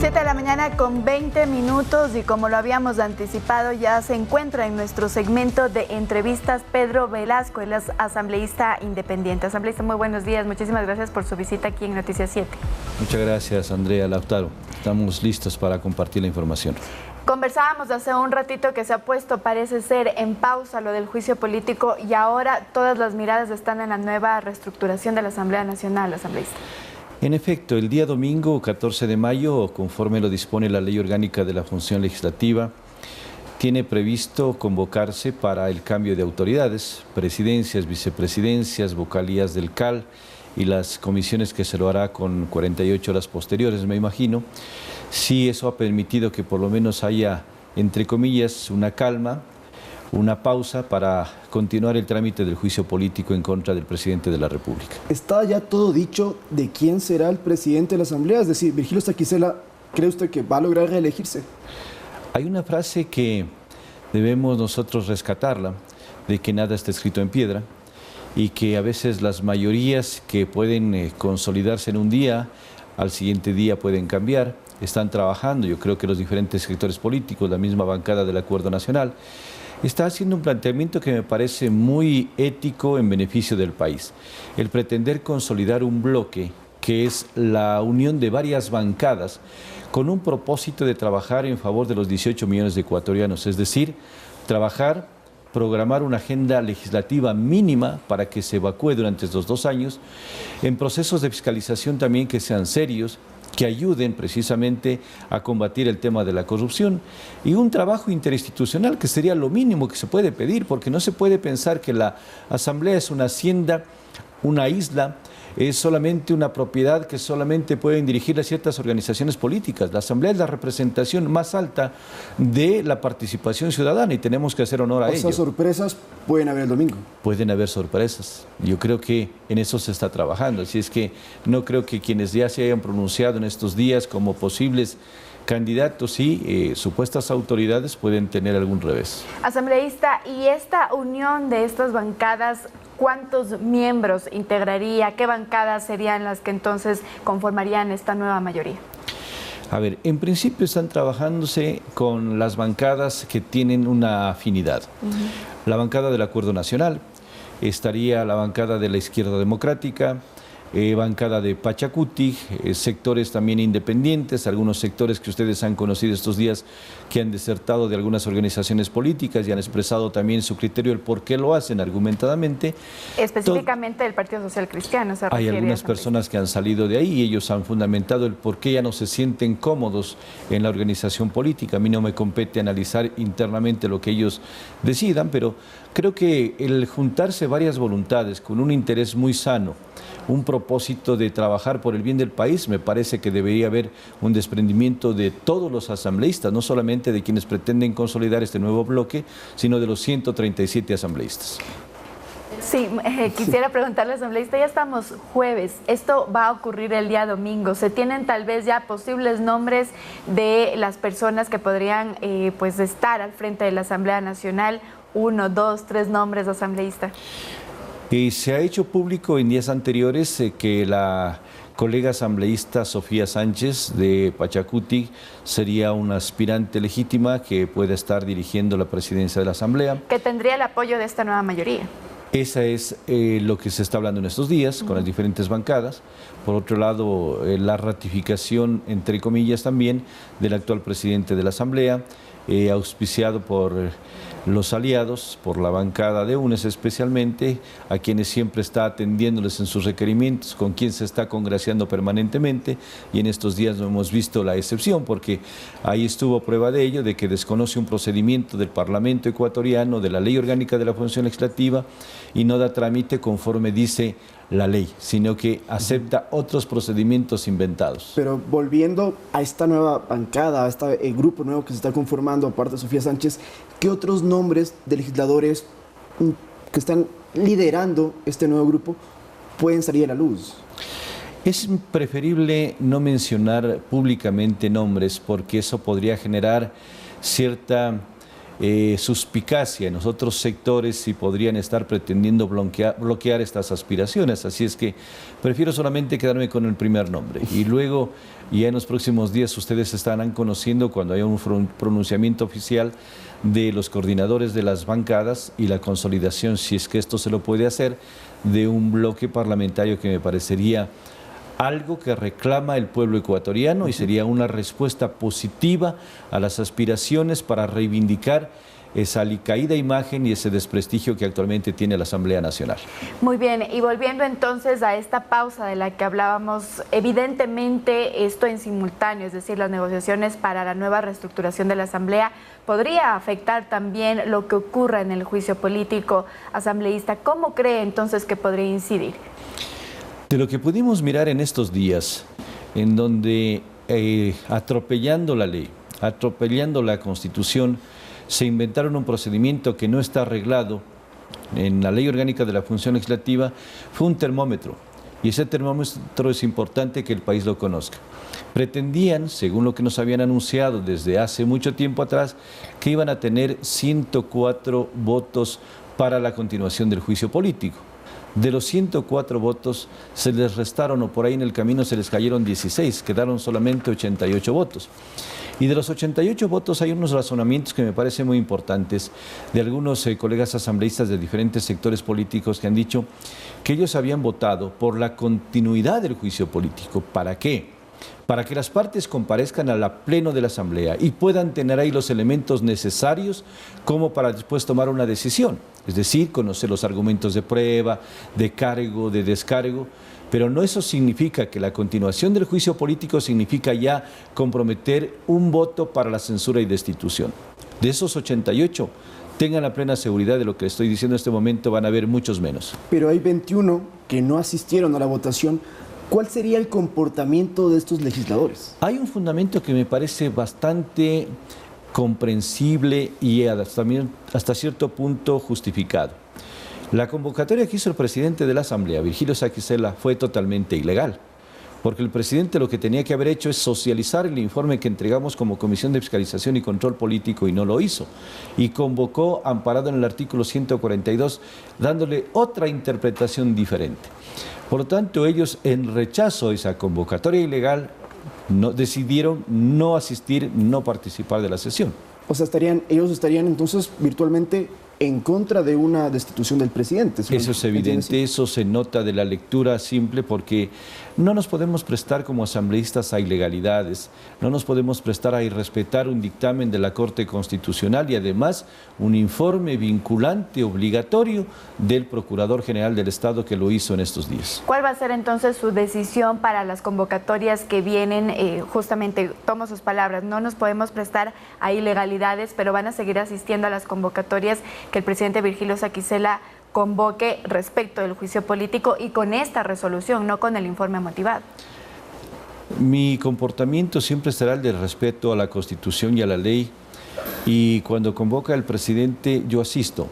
7 de la mañana con 20 minutos y como lo habíamos anticipado ya se encuentra en nuestro segmento de entrevistas Pedro Velasco, él es asambleísta independiente. Asambleísta, muy buenos días, muchísimas gracias por su visita aquí en Noticias 7. Muchas gracias, Andrea Lautaro. Estamos listos para compartir la información. Conversábamos hace un ratito que se ha puesto, parece ser, en pausa lo del juicio político y ahora todas las miradas están en la nueva reestructuración de la Asamblea Nacional, asambleísta. En efecto, el día domingo 14 de mayo, conforme lo dispone la Ley Orgánica de la Función Legislativa, tiene previsto convocarse para el cambio de autoridades, presidencias, vicepresidencias, vocalías del CAL y las comisiones que se lo hará con 48 horas posteriores, me imagino. Sí, eso ha permitido que por lo menos haya, entre comillas, una calma, una pausa para continuar el trámite del juicio político en contra del presidente de la República. ¿Está ya todo dicho de quién será el presidente de la Asamblea? Es decir, Virgilio Staquisela, ¿cree usted que va a lograr reelegirse? Hay una frase que debemos nosotros rescatarla, de que nada está escrito en piedra y que a veces las mayorías que pueden consolidarse en un día, al siguiente día pueden cambiar, están trabajando. Yo creo que los diferentes sectores políticos, la misma bancada del Acuerdo Nacional, está haciendo un planteamiento que me parece muy ético en beneficio del país. El pretender consolidar un bloque que es la unión de varias bancadas con un propósito de trabajar en favor de los 18 millones de ecuatorianos, es decir, trabajar, programar una agenda legislativa mínima para que se evacúe durante estos 2 años, en procesos de fiscalización también que sean serios, que ayuden precisamente a combatir el tema de la corrupción y un trabajo interinstitucional que sería lo mínimo que se puede pedir, porque no se puede pensar que la Asamblea es una hacienda, una isla, es solamente una propiedad que solamente pueden dirigir ciertas organizaciones políticas. La Asamblea es la representación más alta de la participación ciudadana y tenemos que hacer honor a ello. Esas sorpresas pueden haber el domingo. Pueden haber sorpresas. Yo creo que en eso se está trabajando. Así es que no creo que quienes ya se hayan pronunciado en estos días como posibles candidatos y supuestas autoridades pueden tener algún revés. Asambleísta, ¿y esta unión de estas bancadas, cuántos miembros integraría? ¿Qué bancadas serían las que entonces conformarían esta nueva mayoría? A ver, en principio están trabajándose con las bancadas que tienen una afinidad. La bancada del Acuerdo Nacional, estaría la bancada de la Izquierda Democrática, bancada de Pachacuti, sectores también independientes, algunos sectores que ustedes han conocido estos días que han desertado de algunas organizaciones políticas y han expresado también su criterio, el por qué lo hacen argumentadamente. Específicamente del Partido Social Cristiano. Hay algunas personas que han salido de ahí y ellos han fundamentado el por qué ya no se sienten cómodos en la organización política. A mí no me compete analizar internamente lo que ellos decidan, pero creo que el juntarse varias voluntades con un interés muy sano, un propósito de trabajar por el bien del país, me parece que debería haber un desprendimiento de todos los asambleístas, no solamente de quienes pretenden consolidar este nuevo bloque, sino de los 137 asambleístas. Sí, quisiera preguntarle, asambleísta, ya estamos jueves, esto va a ocurrir el día domingo, ¿se tienen tal vez ya posibles nombres de las personas que podrían pues estar al frente de la Asamblea Nacional? 1, 2, 3 nombres, asambleísta. Se ha hecho público en días anteriores que la colega asambleísta Sofía Sánchez de Pachacuti sería una aspirante legítima que pueda estar dirigiendo la presidencia de la Asamblea. Que tendría el apoyo de esta nueva mayoría. Esa es lo que se está hablando en estos días con las diferentes bancadas. Por otro lado, la ratificación, entre comillas, también del actual presidente de la Asamblea, auspiciado por los aliados, por la bancada de UNES especialmente, a quienes siempre está atendiéndoles en sus requerimientos, con quien se está congraciando permanentemente, y en estos días no hemos visto la excepción, porque ahí estuvo prueba de ello, de que desconoce un procedimiento del Parlamento ecuatoriano, de la Ley Orgánica de la Función Legislativa, y no da trámite conforme dice la ley, sino que acepta otros procedimientos inventados. Pero volviendo a esta nueva bancada, a este grupo nuevo que se está conformando, aparte de Sofía Sánchez, ¿qué otros nombres de legisladores que están liderando este nuevo grupo pueden salir a la luz? Es preferible no mencionar públicamente nombres porque eso podría generar cierta suspicacia en los otros sectores si podrían estar pretendiendo bloquear estas aspiraciones. Así es que prefiero solamente quedarme con el primer nombre. Y luego, ya en los próximos días, ustedes estarán conociendo cuando haya un pronunciamiento oficial de los coordinadores de las bancadas y la consolidación, si es que esto se lo puede hacer, de un bloque parlamentario que me parecería algo que reclama el pueblo ecuatoriano y sería una respuesta positiva a las aspiraciones para reivindicar esa alicaída imagen y ese desprestigio que actualmente tiene la Asamblea Nacional. Muy bien, y volviendo entonces a esta pausa de la que hablábamos, evidentemente esto en simultáneo, es decir, las negociaciones para la nueva reestructuración de la Asamblea, podría afectar también lo que ocurra en el juicio político asambleísta. ¿Cómo cree entonces que podría incidir? De lo que pudimos mirar en estos días, en donde atropellando la ley, atropellando la Constitución, se inventaron un procedimiento que no está arreglado en la Ley Orgánica de la Función Legislativa, fue un termómetro. Y ese termómetro es importante que el país lo conozca. Pretendían, según lo que nos habían anunciado desde hace mucho tiempo atrás, que iban a tener 104 votos para la continuación del juicio político. De los 104 votos se les restaron, o por ahí en el camino se les cayeron 16, quedaron solamente 88 votos. Y de los 88 votos hay unos razonamientos que me parecen muy importantes de algunos colegas asambleístas de diferentes sectores políticos que han dicho que ellos habían votado por la continuidad del juicio político. ¿Para qué? Para que las partes comparezcan al pleno de la Asamblea y puedan tener ahí los elementos necesarios como para después tomar una decisión. Es decir, conocer los argumentos de prueba, de cargo, de descargo, pero no eso significa que la continuación del juicio político significa ya comprometer un voto para la censura y destitución. De esos 88, tengan la plena seguridad de lo que estoy diciendo en este momento, van a haber muchos menos. Pero hay 21 que no asistieron a la votación. ¿Cuál sería el comportamiento de estos legisladores? Hay un fundamento que me parece bastante comprensible y hasta cierto punto justificado. La convocatoria que hizo el presidente de la Asamblea, Virgilio Saquicela, fue totalmente ilegal, porque el presidente lo que tenía que haber hecho es socializar el informe que entregamos como Comisión de Fiscalización y Control Político y no lo hizo, y convocó amparado en el artículo 142, dándole otra interpretación diferente. Por lo tanto, ellos, en rechazo a esa convocatoria ilegal, decidieron no asistir, no participar de la sesión. O sea, ellos estarían entonces virtualmente en contra de una destitución del presidente. Eso es evidente, eso se nota de la lectura simple, porque no nos podemos prestar como asambleístas a ilegalidades, no nos podemos prestar a irrespetar un dictamen de la Corte Constitucional y además un informe vinculante obligatorio del Procurador General del Estado que lo hizo en estos días. ¿Cuál va a ser entonces su decisión para las convocatorias que vienen? Justamente, tomo sus palabras, no nos podemos prestar a ilegalidades, pero van a seguir asistiendo a las convocatorias que el presidente Virgilio Saquicela convoque respecto del juicio político y con esta resolución, no con el informe motivado. Mi comportamiento siempre será el de respeto a la Constitución y a la ley, y cuando convoca el presidente yo asisto,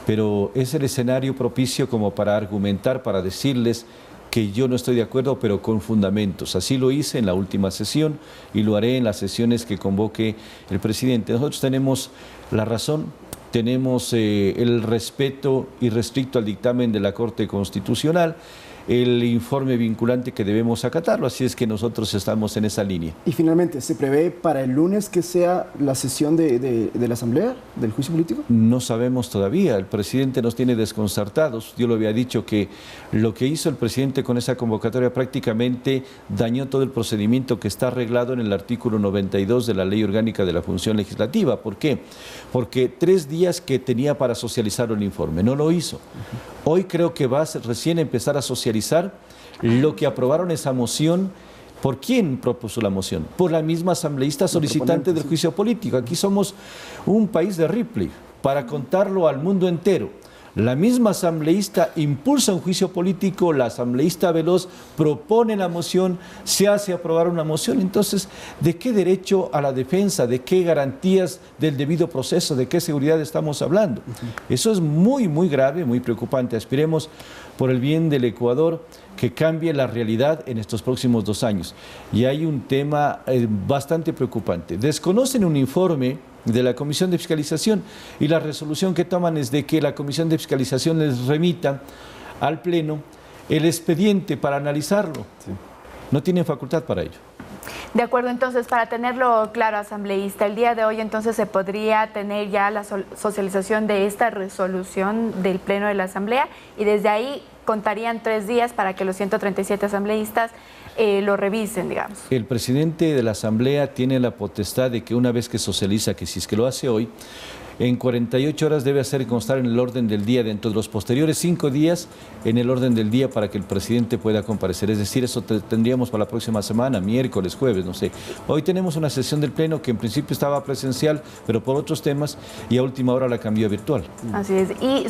pero es el escenario propicio como para argumentar, para decirles que yo no estoy de acuerdo, pero con fundamentos. Así lo hice en la última sesión y lo haré en las sesiones que convoque el presidente. Nosotros tenemos la razón, tenemos el respeto irrestricto al dictamen de la Corte Constitucional, el informe vinculante que debemos acatarlo, así es que nosotros estamos en esa línea. Y finalmente, ¿se prevé para el lunes que sea la sesión de la Asamblea, del juicio político? No sabemos todavía, el presidente nos tiene desconcertados. Yo lo había dicho que lo que hizo el presidente con esa convocatoria prácticamente dañó todo el procedimiento que está arreglado en el artículo 92 de la Ley Orgánica de la Función Legislativa. ¿Por qué? Porque 3 días que tenía para socializar el informe, no lo hizo. Hoy creo que va a recién empezar a socializar lo que aprobaron esa moción. ¿Por quién propuso la moción? Por la misma asambleísta solicitante del juicio político. Aquí somos un país de Ripley, para contarlo al mundo entero. La misma asambleísta impulsa un juicio político, la asambleísta Veloz propone la moción, se hace aprobar una moción. Entonces, ¿de qué derecho a la defensa, de qué garantías del debido proceso, de qué seguridad estamos hablando? Eso es muy, muy grave, muy preocupante. Aspiremos por el bien del Ecuador que cambie la realidad en estos próximos 2 años. Y hay un tema bastante preocupante. Desconocen un informe de la Comisión de Fiscalización, y la resolución que toman es de que la Comisión de Fiscalización les remita al Pleno el expediente para analizarlo. Sí. No tienen facultad para ello. De acuerdo, entonces, para tenerlo claro, asambleísta, el día de hoy entonces se podría tener ya la socialización de esta resolución del Pleno de la Asamblea, y desde ahí contarían 3 días para que los 137 asambleístas lo revisen, digamos. El presidente de la Asamblea tiene la potestad de que una vez que socializa, que si es que lo hace hoy, en 48 horas debe hacer constar en el orden del día, dentro de los posteriores 5 días, en el orden del día para que el presidente pueda comparecer. Es decir, eso tendríamos para la próxima semana, miércoles, jueves, no sé. Hoy tenemos una sesión del Pleno que en principio estaba presencial, pero por otros temas, y a última hora la cambió a virtual. Así es. Y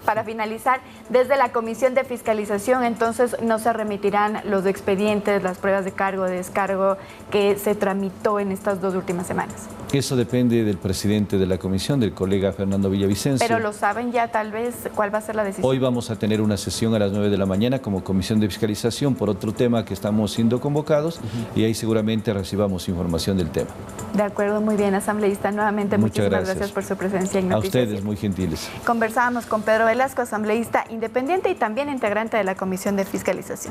para finalizar, desde la Comisión de Fiscalización, entonces no se remitirán los expedientes, las pruebas de cargo, de descargo que se tramitó en estas 2 últimas semanas. Eso depende del presidente de la comisión, del colega Fernando Villavicencio. Pero lo saben ya tal vez cuál va a ser la decisión. Hoy vamos a tener una sesión a las 9 de la mañana como comisión de fiscalización por otro tema que estamos siendo convocados, y ahí seguramente recibamos información del tema. De acuerdo, muy bien, asambleísta. Nuevamente, muchísimas gracias por su presencia en Noticias. A ustedes, muy gentiles. Conversábamos con Pedro Velasco, asambleísta independiente y también integrante de la Comisión de Fiscalización.